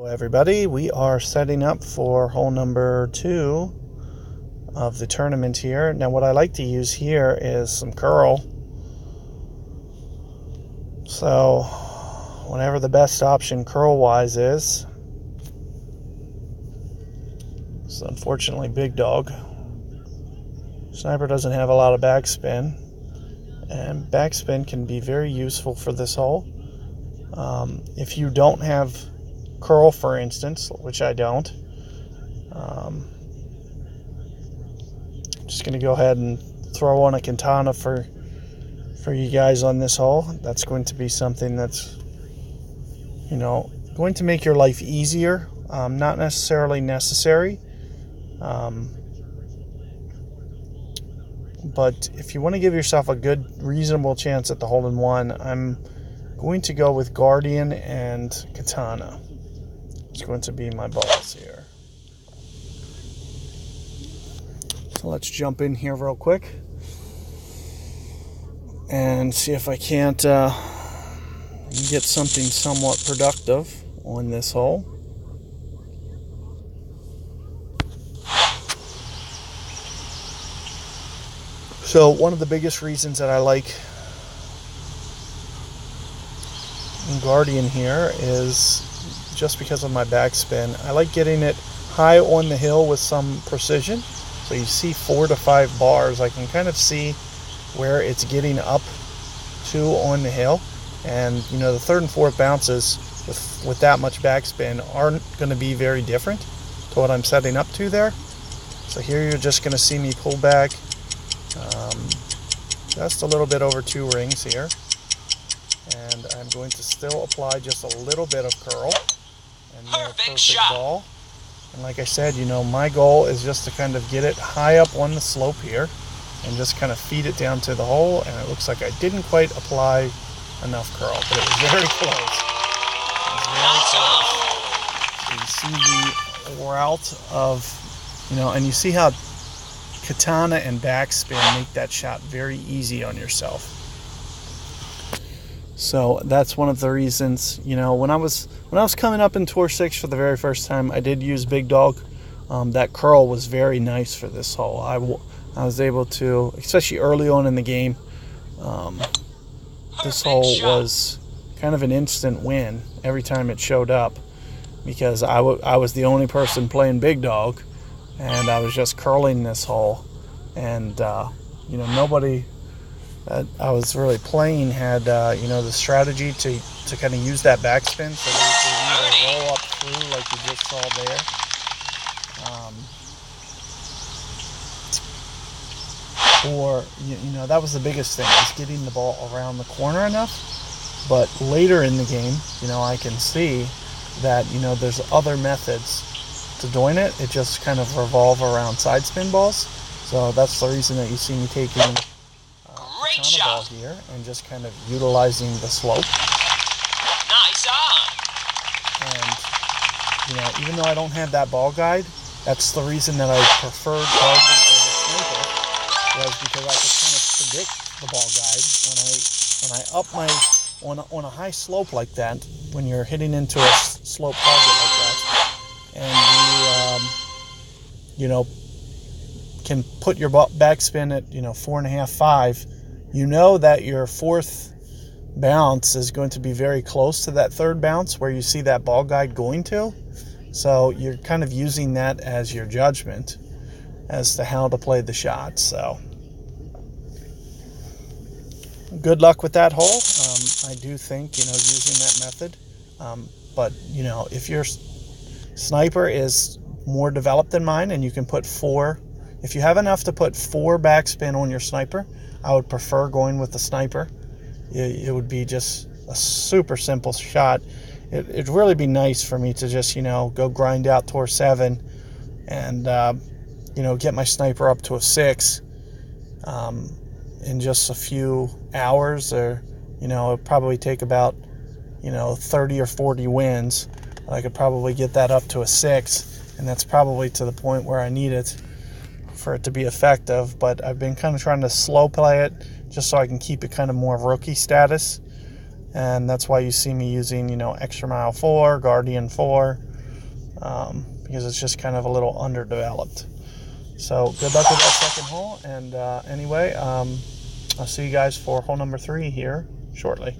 Hello everybody, we are setting up for hole number 2 of the tournament here. Now what I like to use here is some curl. So whatever the best option curl wise is. So unfortunately Big Dog. Sniper doesn't have a lot of backspin, and backspin can be very useful for this hole. If you don't have curl, for instance, which I don't, just going to go ahead and throw on a Katana for you guys on this hole. That's going to be something that's, going to make your life easier, not necessarily necessary. But if you want to give yourself a good, reasonable chance at the hole-in-one, I'm going to go with Guardian and Katana. It's going to be my balls here. So let's jump in here real quick and see if I can't get something somewhat productive on this hole. So one of the biggest reasons that I like Guardian here is just because of my backspin. I like getting it high on the hill with some precision. So you see 4 to 5 bars. I can kind of see where it's getting up to on the hill. And the third and fourth bounces with that much backspin aren't going to be very different to what I'm setting up to there. So here you're just going to see me pull back just a little bit over 2 rings here. And I'm going to still apply just a little bit of curl. And perfect ball. And like I said, my goal is just to kind of get it high up on the slope here and just kind of feed it down to the hole. And it looks like I didn't quite apply enough curl, but it was very close. It was very close. So you see the route of, and you see how Katana and backspin make that shot very easy on yourself. So that's one of the reasons, when I was coming up in Tour 6 for the very first time, I did use Big Dog. That curl was very nice for this hole. I was able to, especially early on in the game, this hole was kind of an instant win every time it showed up, because I was the only person playing Big Dog, and I was just curling this hole, and nobody that I was really playing had the strategy to kind of use that backspin, so they roll up through like you just saw there. Or that was the biggest thing, is getting the ball around the corner enough. But later in the game, I can see that there's other methods to doing it. It just kind of revolve around side spin balls. So that's the reason that you see me taking Katana ball here and just kind of utilizing the slope. Nice on. And even though I don't have that ball guide, that's the reason that I preferred Guardian over Sniper, was because I could kind of predict the ball guide when I up my on a high slope like that, when you're hitting into a slope target like that, and you can put your backspin at 4.5, 5. That your fourth bounce is going to be very close to that third bounce where you see that ball guide going to. So you're kind of using that as your judgment as to how to play the shot. So good luck with that hole. I do think, using that method. But, if your sniper is more developed than mine and you can put 4, if you have enough to put 4 backspin on your sniper, I would prefer going with the sniper. It would be just a super simple shot. It'd really be nice for me to just, go grind out Tour 7 and, get my sniper up to a 6 in just a few hours, or, it'd probably take about, 30 or 40 wins. I could probably get that up to a 6, and that's probably to the point where I need it for it to be effective. But I've been kind of trying to slow play it just so I can keep it kind of more rookie status, and that's why you see me using Extra Mile 4, Guardian 4, because it's just kind of a little underdeveloped. So good luck with that second hole, and anyway, I'll see you guys for hole number 3 here shortly.